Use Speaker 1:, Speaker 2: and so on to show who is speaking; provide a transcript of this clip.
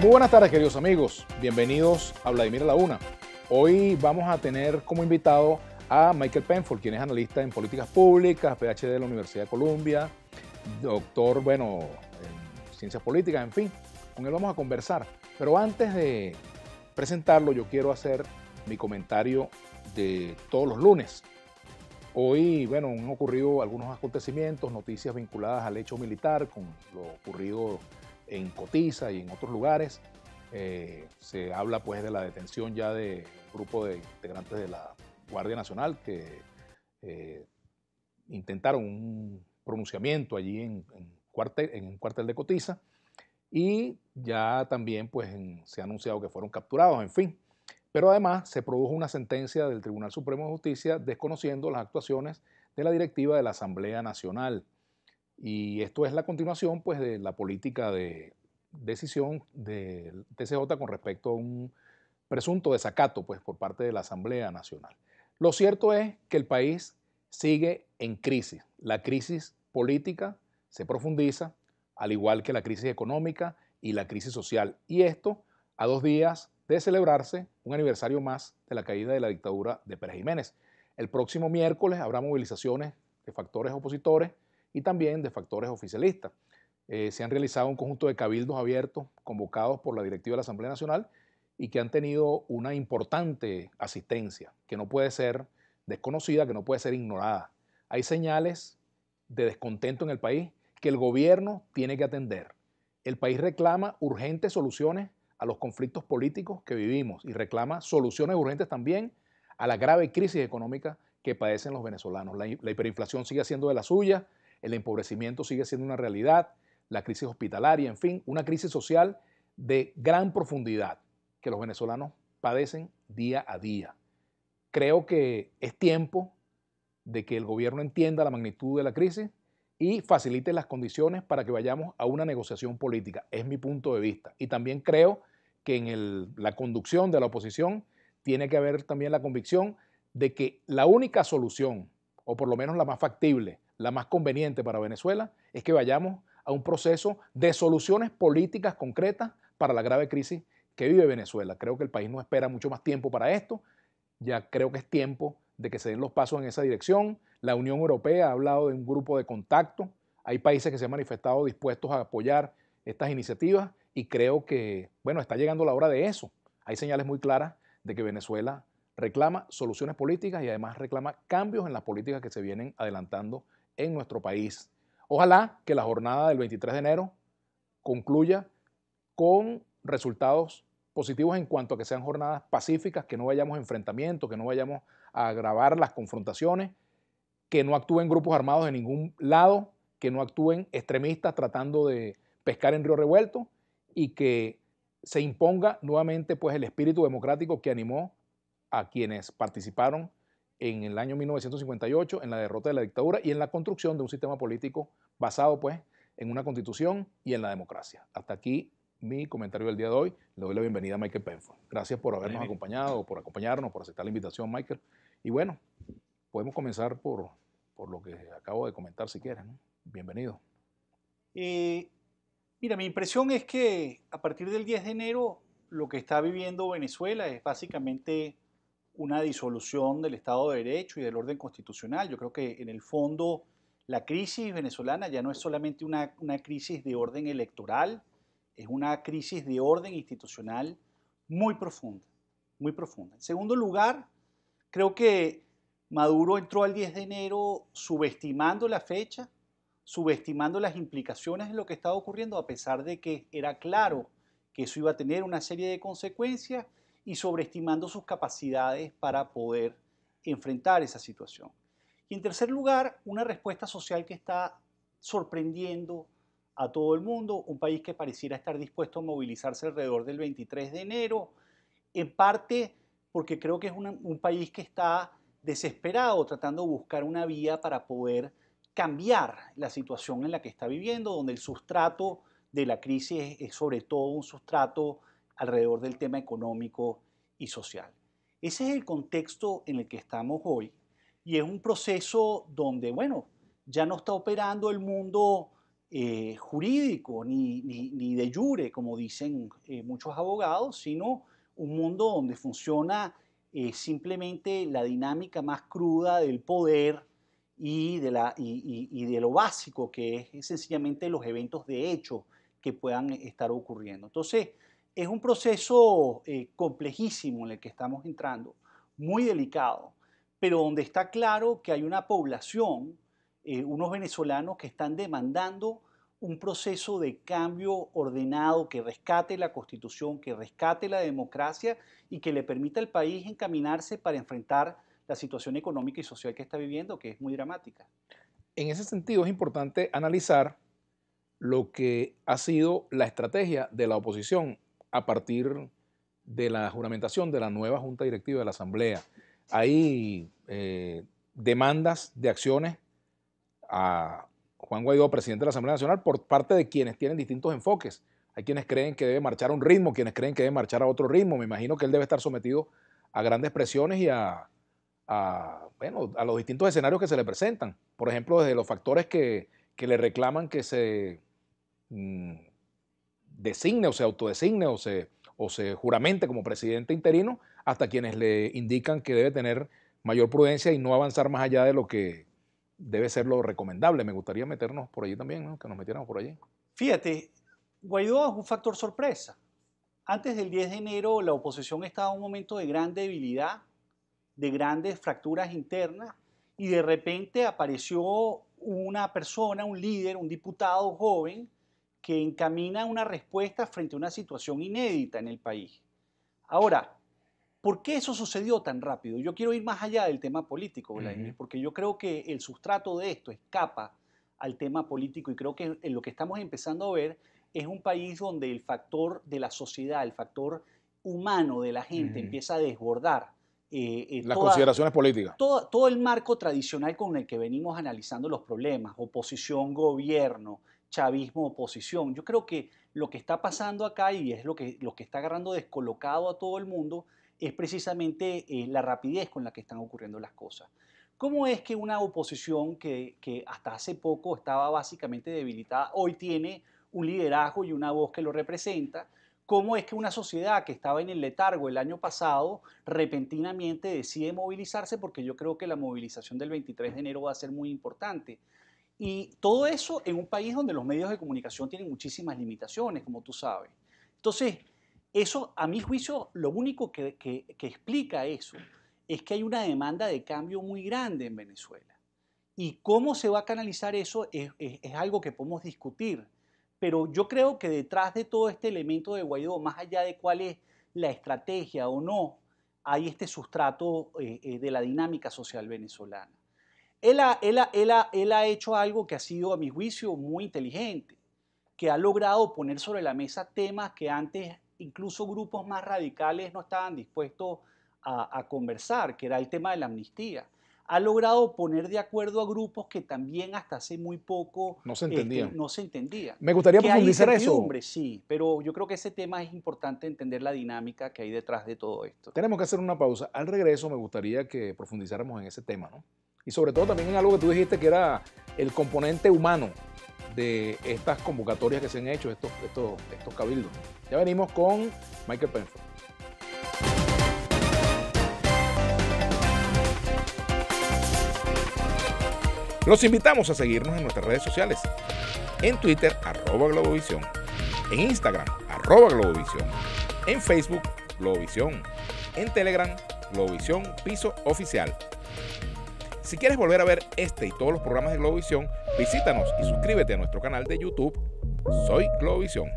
Speaker 1: Muy buenas tardes, queridos amigos. Bienvenidos a Vladimir a la Una. Hoy vamos a tener como invitado a Michael Penfold, quien es analista en políticas públicas, PhD de la Universidad de Columbia, doctor, en ciencias políticas, en fin. Con él vamos a conversar. Pero antes de presentarlo, yo quiero hacer mi comentario de todos los lunes. Hoy, han ocurrido algunos acontecimientos, noticias vinculadas al hecho militar, con lo ocurrido en Cotiza y en otros lugares. Se habla pues de la detención ya de un grupo de integrantes de la Guardia Nacional que intentaron un pronunciamiento allí en un cuartel de Cotiza, y ya también pues se ha anunciado que fueron capturados, en fin. Pero además se produjo una sentencia del Tribunal Supremo de Justicia desconociendo las actuaciones de la directiva de la Asamblea Nacional. Y esto es la continuación pues, de la política de decisión del TCJ con respecto a un presunto desacato pues, por parte de la Asamblea Nacional. Lo cierto es que el país sigue en crisis. La crisis política se profundiza, al igual que la crisis económica y la crisis social. Y esto a 2 días de celebrarse un aniversario más de la caída de la dictadura de Pérez Jiménez. El próximo miércoles habrá movilizaciones de factores opositores y también de factores oficialistas. Se han realizado un conjunto de cabildos abiertos convocados por la directiva de la Asamblea Nacional y que han tenido una importante asistencia que no puede ser desconocida, que no puede ser ignorada. Hay señales de descontento en el país que el gobierno tiene que atender. El país reclama urgentes soluciones a los conflictos políticos que vivimos y reclama soluciones urgentes también a la grave crisis económica que padecen los venezolanos. La hiperinflación sigue siendo de la suya, el empobrecimiento sigue siendo una realidad, la crisis hospitalaria, en fin, una crisis social de gran profundidad que los venezolanos padecen día a día. Creo que es tiempo de que el gobierno entienda la magnitud de la crisis y facilite las condiciones para que vayamos a una negociación política. Es mi punto de vista. Y también creo que en la conducción de la oposición tiene que haber también la convicción de que la única solución, o por lo menos la más factible, la más conveniente para Venezuela, es que vayamos a un proceso de soluciones políticas concretas para la grave crisis que vive Venezuela. Creo que el país no espera mucho más tiempo para esto. Ya creo que es tiempo de que se den los pasos en esa dirección. La Unión Europea ha hablado de un grupo de contacto. Hay países que se han manifestado dispuestos a apoyar estas iniciativas y creo que, está llegando la hora de eso. Hay señales muy claras de que Venezuela reclama soluciones políticas y además reclama cambios en las políticas que se vienen adelantando en nuestro país. Ojalá que la jornada del 23 de enero concluya con resultados positivos en cuanto a que sean jornadas pacíficas, que no vayamos a enfrentamientos, que no vayamos a agravar las confrontaciones, que no actúen grupos armados de ningún lado, que no actúen extremistas tratando de pescar en río revuelto y que se imponga nuevamente pues, el espíritu democrático que animó a quienes participaron en el año 1958 en la derrota de la dictadura y en la construcción de un sistema político basado pues, en una constitución y en la democracia. Hasta aquí mi comentario del día de hoy. Le doy la bienvenida a Michael Penfold. Gracias por habernos acompañado, por acompañarnos, por aceptar la invitación, Michael. Y podemos comenzar por lo que acabo de comentar, si quieres, ¿no? Bienvenido.
Speaker 2: Mira, mi impresión es que a partir del 10 de enero lo que está viviendo Venezuela es básicamente una disolución del Estado de Derecho y del orden constitucional. Yo creo que en el fondo la crisis venezolana ya no es solamente una crisis de orden electoral, es una crisis de orden institucional muy profunda, muy profunda. En segundo lugar, creo que Maduro entró al 10 de enero subestimando la fecha, subestimando las implicaciones de lo que estaba ocurriendo, a pesar de que era claro que eso iba a tener una serie de consecuencias, y sobreestimando sus capacidades para poder enfrentar esa situación. Y en tercer lugar, una respuesta social que está sorprendiendo a todo el mundo, un país que pareciera estar dispuesto a movilizarse alrededor del 23 de enero, en parte porque creo que es un país que está desesperado tratando de buscar una vía para poder cambiar la situación en la que está viviendo, donde el sustrato de la crisis es sobre todo un sustrato alrededor del tema económico y social. Ese es el contexto en el que estamos hoy, y es un proceso donde, ya no está operando el mundo jurídico ni de jure, como dicen muchos abogados, sino un mundo donde funciona simplemente la dinámica más cruda del poder y de lo básico que es sencillamente los eventos de hecho que puedan estar ocurriendo. Entonces, es un proceso complejísimo en el que estamos entrando, muy delicado, pero donde está claro que hay una población, unos venezolanos que están demandando un proceso de cambio ordenado que rescate la Constitución, que rescate la democracia y que le permita al país encaminarse para enfrentar la situación económica y social que está viviendo, que es muy dramática.
Speaker 1: En ese sentido es importante analizar lo que ha sido la estrategia de la oposición a partir de la juramentación de la nueva Junta Directiva de la Asamblea. Hay demandas de acciones a Juan Guaidó, presidente de la Asamblea Nacional, por parte de quienes tienen distintos enfoques. Hay quienes creen que debe marchar a un ritmo, quienes creen que debe marchar a otro ritmo. Me imagino que él debe estar sometido a grandes presiones y a los distintos escenarios que se le presentan. Por ejemplo, desde los factores que le reclaman que se designe o se autodesigne o se juramente como presidente interino, hasta quienes le indican que debe tener mayor prudencia y no avanzar más allá de lo que debe ser lo recomendable. Me gustaría meternos por allí también, ¿no? Que nos metiéramos por allí.
Speaker 2: Fíjate, Guaidó es un factor sorpresa. Antes del 10 de enero la oposición estaba en un momento de gran debilidad, de grandes fracturas internas, y de repente apareció una persona, un líder, un diputado joven que encamina una respuesta frente a una situación inédita en el país. Ahora, ¿por qué eso sucedió tan rápido? Yo quiero ir más allá del tema político, Vladimir, porque yo creo que el sustrato de esto escapa al tema político y creo que lo que estamos empezando a ver es un país donde el factor de la sociedad, el factor humano de la gente empieza a desbordar
Speaker 1: las consideraciones políticas.
Speaker 2: Todo el marco tradicional con el que venimos analizando los problemas, oposición, gobierno, chavismo, oposición. Yo creo que lo que está pasando acá y es lo que está agarrando descolocado a todo el mundo es precisamente la rapidez con la que están ocurriendo las cosas. ¿Cómo es que una oposición que hasta hace poco estaba básicamente debilitada, hoy tiene un liderazgo y una voz que lo representa? ¿Cómo es que una sociedad que estaba en el letargo el año pasado repentinamente decide movilizarse? Porque yo creo que la movilización del 23 de enero va a ser muy importante. Y todo eso en un país donde los medios de comunicación tienen muchísimas limitaciones, como tú sabes. Entonces, eso, a mi juicio, lo único que explica eso es que hay una demanda de cambio muy grande en Venezuela. Y cómo se va a canalizar eso es algo que podemos discutir. Pero yo creo que detrás de todo este elemento de Guaidó, más allá de cuál es la estrategia o no, hay este sustrato de la dinámica social venezolana. Él ha hecho algo que ha sido, a mi juicio, muy inteligente, que ha logrado poner sobre la mesa temas que antes incluso grupos más radicales no estaban dispuestos a conversar, que era el tema de la amnistía. Ha logrado poner de acuerdo a grupos que también hasta hace muy poco
Speaker 1: no se entendían.
Speaker 2: No se entendían.
Speaker 1: Me gustaría profundizar eso.
Speaker 2: Sí, pero yo creo que ese tema es importante entender la dinámica que hay detrás de todo esto.
Speaker 1: Tenemos que hacer una pausa. Al regreso me gustaría que profundizáramos en ese tema, ¿no? Y sobre todo también en algo que tú dijiste que era el componente humano de estas convocatorias que se han hecho, estos cabildos. Ya venimos con Michael Penfield. Los invitamos a seguirnos en nuestras redes sociales. En Twitter, @Globovisión. En Instagram, @Globovisión. En Facebook, Globovisión. En Telegram, Globovisión Piso Oficial. Si quieres volver a ver este y todos los programas de Globovisión, visítanos y suscríbete a nuestro canal de YouTube. Soy Globovisión.